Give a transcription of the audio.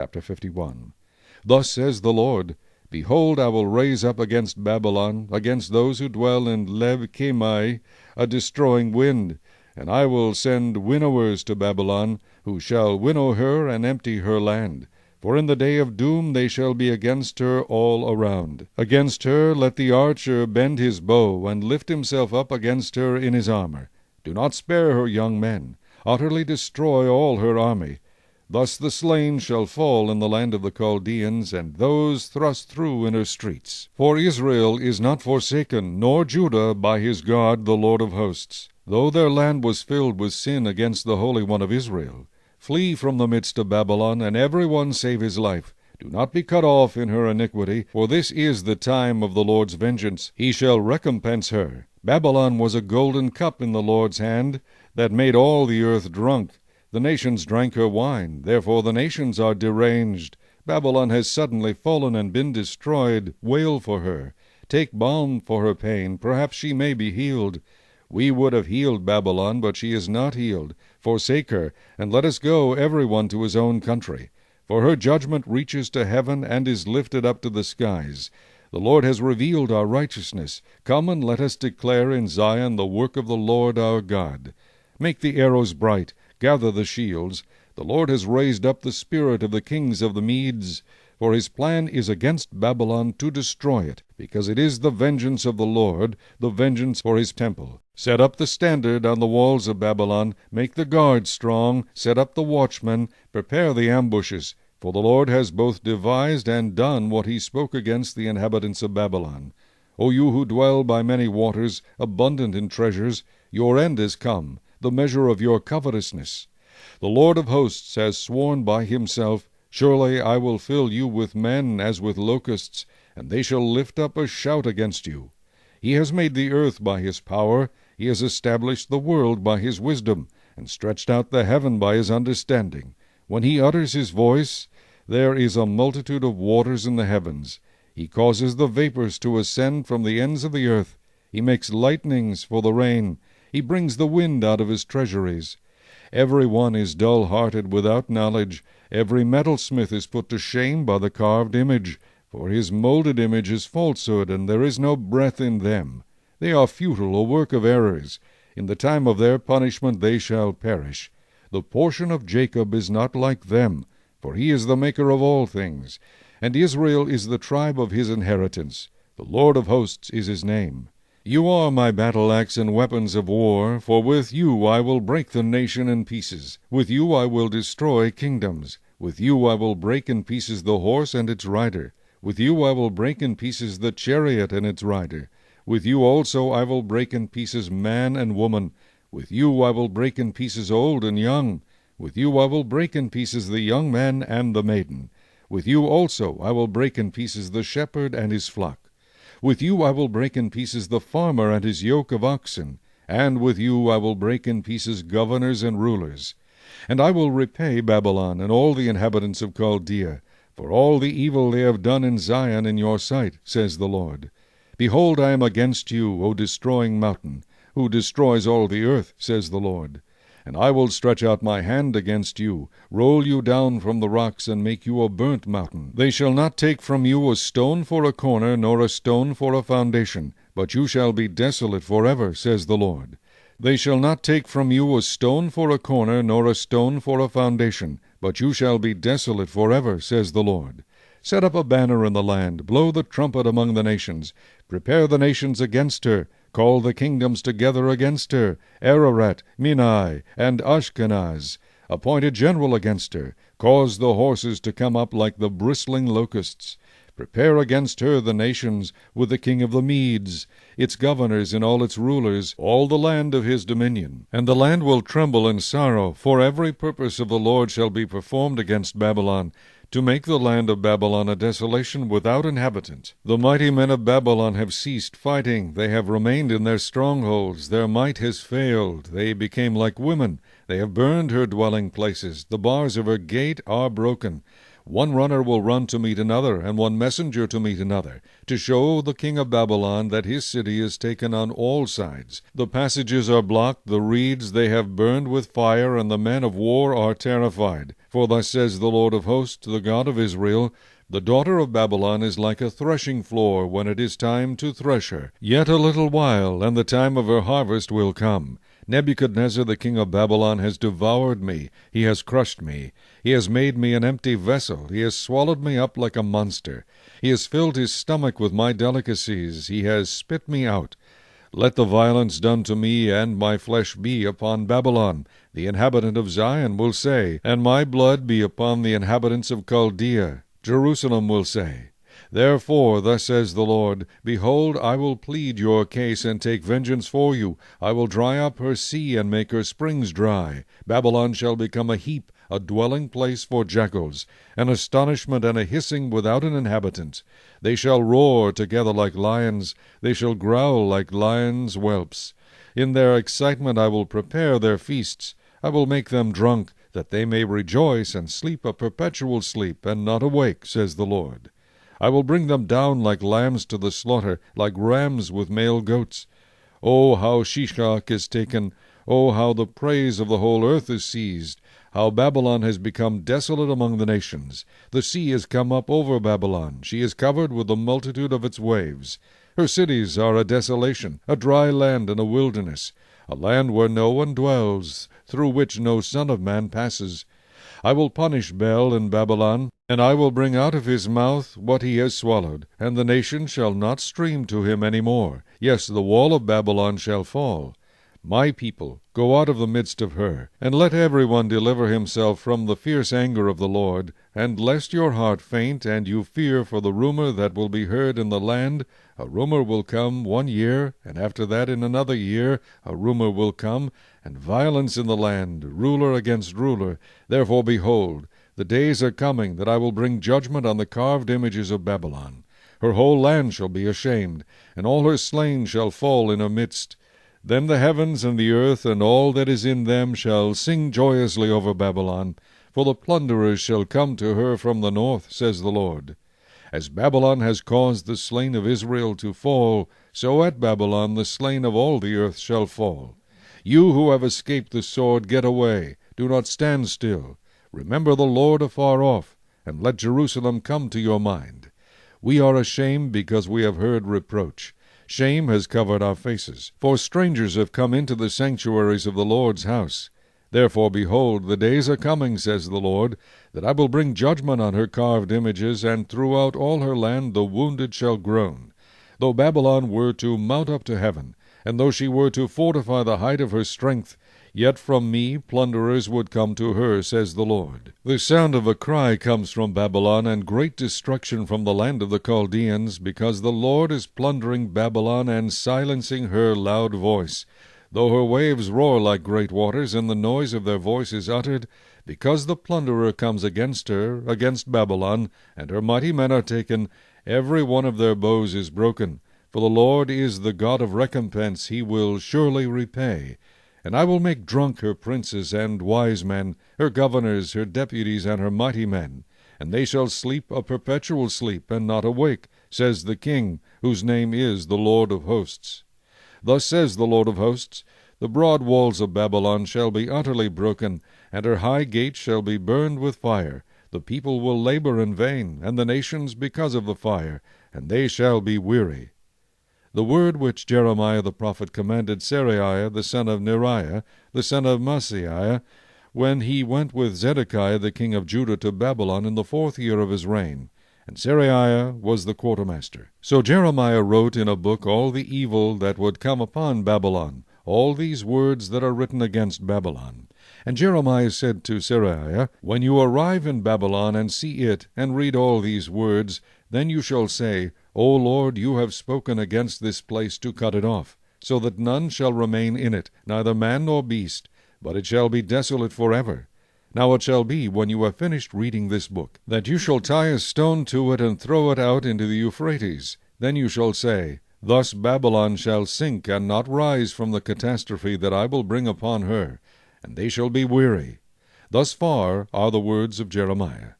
Chapter 51. Thus says the Lord, Behold, I will raise up against Babylon, against those who dwell in Leb-Chemai, a destroying wind, and I will send winnowers to Babylon, who shall winnow her and empty her land. For in the day of doom they shall be against her all around. Against her let the archer bend his bow, and lift himself up against her in his armor. Do not spare her young men. Utterly destroy all her army. Thus the slain shall fall in the land of the Chaldeans, and those thrust through in her streets. For Israel is not forsaken, nor Judah by his God the Lord of hosts, though their land was filled with sin against the Holy One of Israel. Flee from the midst of Babylon, and every one save his life. Do not be cut off in her iniquity, for this is the time of the Lord's vengeance. He shall recompense her. Babylon was a golden cup in the Lord's hand, that made all the earth drunk. The nations drank her wine, therefore the nations are deranged. Babylon has suddenly fallen and been destroyed. Wail for her. Take balm for her pain, perhaps she may be healed. We would have healed Babylon, but she is not healed. Forsake her, and let us go every one to his own country. For her judgment reaches to heaven, and is lifted up to the skies. The Lord has revealed our righteousness. Come and let us declare in Zion the work of the Lord our God. Make the arrows bright. Gather the shields. The Lord has raised up the spirit of the kings of the Medes, for his plan is against Babylon to destroy it, because it is the vengeance of the Lord, the vengeance for his temple. Set up the standard on the walls of Babylon, make the guards strong, set up the watchmen, prepare the ambushes, for the Lord has both devised and done what he spoke against the inhabitants of Babylon. O you who dwell by many waters, abundant in treasures, your end is come, the measure of your covetousness. The Lord of hosts has sworn by himself, Surely I will fill you with men as with locusts, and they shall lift up a shout against you. He has made the earth by his power, he has established the world by his wisdom, and stretched out the heaven by his understanding. When he utters his voice, there is a multitude of waters in the heavens. He causes the vapors to ascend from the ends of the earth. He makes lightnings for the rain. He brings the wind out of his treasuries. Every one is dull-hearted without knowledge. Every metalsmith is put to shame by the carved image. For his molded image is falsehood, and there is no breath in them. They are futile, a work of errors. In the time of their punishment they shall perish. The portion of Jacob is not like them, for he is the maker of all things. And Israel is the tribe of his inheritance. The Lord of hosts is his name. You are my battle-axe and weapons of war, for with you I will break the nation in pieces. With you I will destroy kingdoms. With you I will break in pieces the horse and its rider. With you I will break in pieces the chariot and its rider. With you also I will break in pieces man and woman. With you I will break in pieces old and young. With you I will break in pieces the young man and the maiden. With you also I will break in pieces the shepherd and his flock. With you I will break in pieces the farmer and his yoke of oxen, and with you I will break in pieces governors and rulers. And I will repay Babylon and all the inhabitants of Chaldea, for all the evil they have done in Zion in your sight, says the Lord. Behold, I am against you, O destroying mountain, who destroys all the earth, says the Lord. And I will stretch out my hand against you, roll you down from the rocks, and make you a burnt mountain. They shall not take from you a stone for a corner, nor a stone for a foundation, but you shall be desolate forever, says the Lord. They shall not take from you a stone for a corner, nor a stone for a foundation, but you shall be desolate forever, says the Lord. Set up a banner in the land, blow the trumpet among the nations, prepare the nations against her, call the kingdoms together against her, Ararat, Minai, and Ashkenaz. Appoint a general against her, cause the horses to come up like the bristling locusts. Prepare against her the nations, with the king of the Medes, its governors and all its rulers, all the land of his dominion. And the land will tremble in sorrow, for every purpose of the Lord shall be performed against Babylon, to make the land of Babylon a desolation without inhabitant. The mighty men of Babylon have ceased fighting, they have remained in their strongholds, their might has failed, they became like women, they have burned her dwelling places, the bars of her gate are broken. One runner will run to meet another, and one messenger to meet another, to show the king of Babylon that his city is taken on all sides. The passages are blocked, the reeds they have burned with fire, and the men of war are terrified. For thus says the Lord of hosts, the God of Israel, the daughter of Babylon is like a threshing floor when it is time to thresh her. Yet a little while, and the time of her harvest will come. Nebuchadnezzar the king of Babylon has devoured me, he has crushed me. He has made me an empty vessel, he has swallowed me up like a monster. He has filled his stomach with my delicacies, he has spit me out. Let the violence done to me and my flesh be upon Babylon, the inhabitant of Zion will say, and my blood be upon the inhabitants of Chaldea. Jerusalem will say, Therefore, thus says the Lord, Behold, I will plead your case and take vengeance for you. I will dry up her sea and make her springs dry. Babylon shall become a heap, a dwelling place for jackals, an astonishment and a hissing without an inhabitant. They shall roar together like lions, they shall growl like lions' whelps. In their excitement I will prepare their feasts. I will make them drunk, that they may rejoice and sleep a perpetual sleep, and not awake, says the Lord. I will bring them down like lambs to the slaughter, like rams with male goats. O how Shishak is taken! O how the praise of the whole earth is seized! How Babylon has become desolate among the nations! The sea is come up over Babylon. She is covered with the multitude of its waves. Her cities are a desolation, a dry land and a wilderness, a land where no one dwells, through which no son of man passes. I will punish Bel in Babylon, and I will bring out of his mouth what he has swallowed, and the nation shall not stream to him any more. Yes, the wall of Babylon shall fall. My people, go out of the midst of her, and let every one deliver himself from the fierce anger of the Lord, and lest your heart faint, and you fear for the rumor that will be heard in the land. A rumor will come 1 year, and after that in another year a rumor will come, and violence in the land, ruler against ruler. Therefore, behold, the days are coming that I will bring judgment on the carved images of Babylon. Her whole land shall be ashamed, and all her slain shall fall in her midst. Then the heavens and the earth and all that is in them shall sing joyously over Babylon, for the plunderers shall come to her from the north, says the Lord. As Babylon has caused the slain of Israel to fall, so at Babylon the slain of all the earth shall fall. You who have escaped the sword, get away, do not stand still. Remember the Lord afar off, and let Jerusalem come to your mind. We are ashamed because we have heard reproach. Shame has covered our faces, for strangers have come into the sanctuaries of the Lord's house. Therefore, behold, the days are coming, says the Lord, that I will bring judgment on her carved images, and throughout all her land the wounded shall groan. Though Babylon were to mount up to heaven, and though she were to fortify the height of her strength, yet from me plunderers would come to her, says the Lord. The sound of a cry comes from Babylon, and great destruction from the land of the Chaldeans, because the Lord is plundering Babylon and silencing her loud voice. Though her waves roar like great waters, and the noise of their voice is uttered, because the plunderer comes against her, against Babylon, and her mighty men are taken, every one of their bows is broken. For the Lord is the God of recompense, he will surely repay. And I will make drunk her princes and wise men, her governors, her deputies, and her mighty men. And they shall sleep a perpetual sleep, and not awake, says the King, whose name is the Lord of hosts. Thus says the Lord of hosts, The broad walls of Babylon shall be utterly broken, and her high gates shall be burned with fire. The people will labor in vain, and the nations because of the fire, and they shall be weary. The word which Jeremiah the prophet commanded Seraiah the son of Neriah, the son of Maaseiah, when he went with Zedekiah the king of Judah to Babylon in the 4th year of his reign. And Seraiah was the quartermaster. So Jeremiah wrote in a book all the evil that would come upon Babylon, all these words that are written against Babylon. And Jeremiah said to Seraiah, When you arrive in Babylon and see it, and read all these words, then you shall say, O Lord, you have spoken against this place to cut it off, so that none shall remain in it, neither man nor beast, but it shall be desolate forever. Now it shall be, when you have finished reading this book, that you shall tie a stone to it and throw it out into the Euphrates. Then you shall say, Thus Babylon shall sink and not rise from the catastrophe that I will bring upon her, and they shall be weary. Thus far are the words of Jeremiah.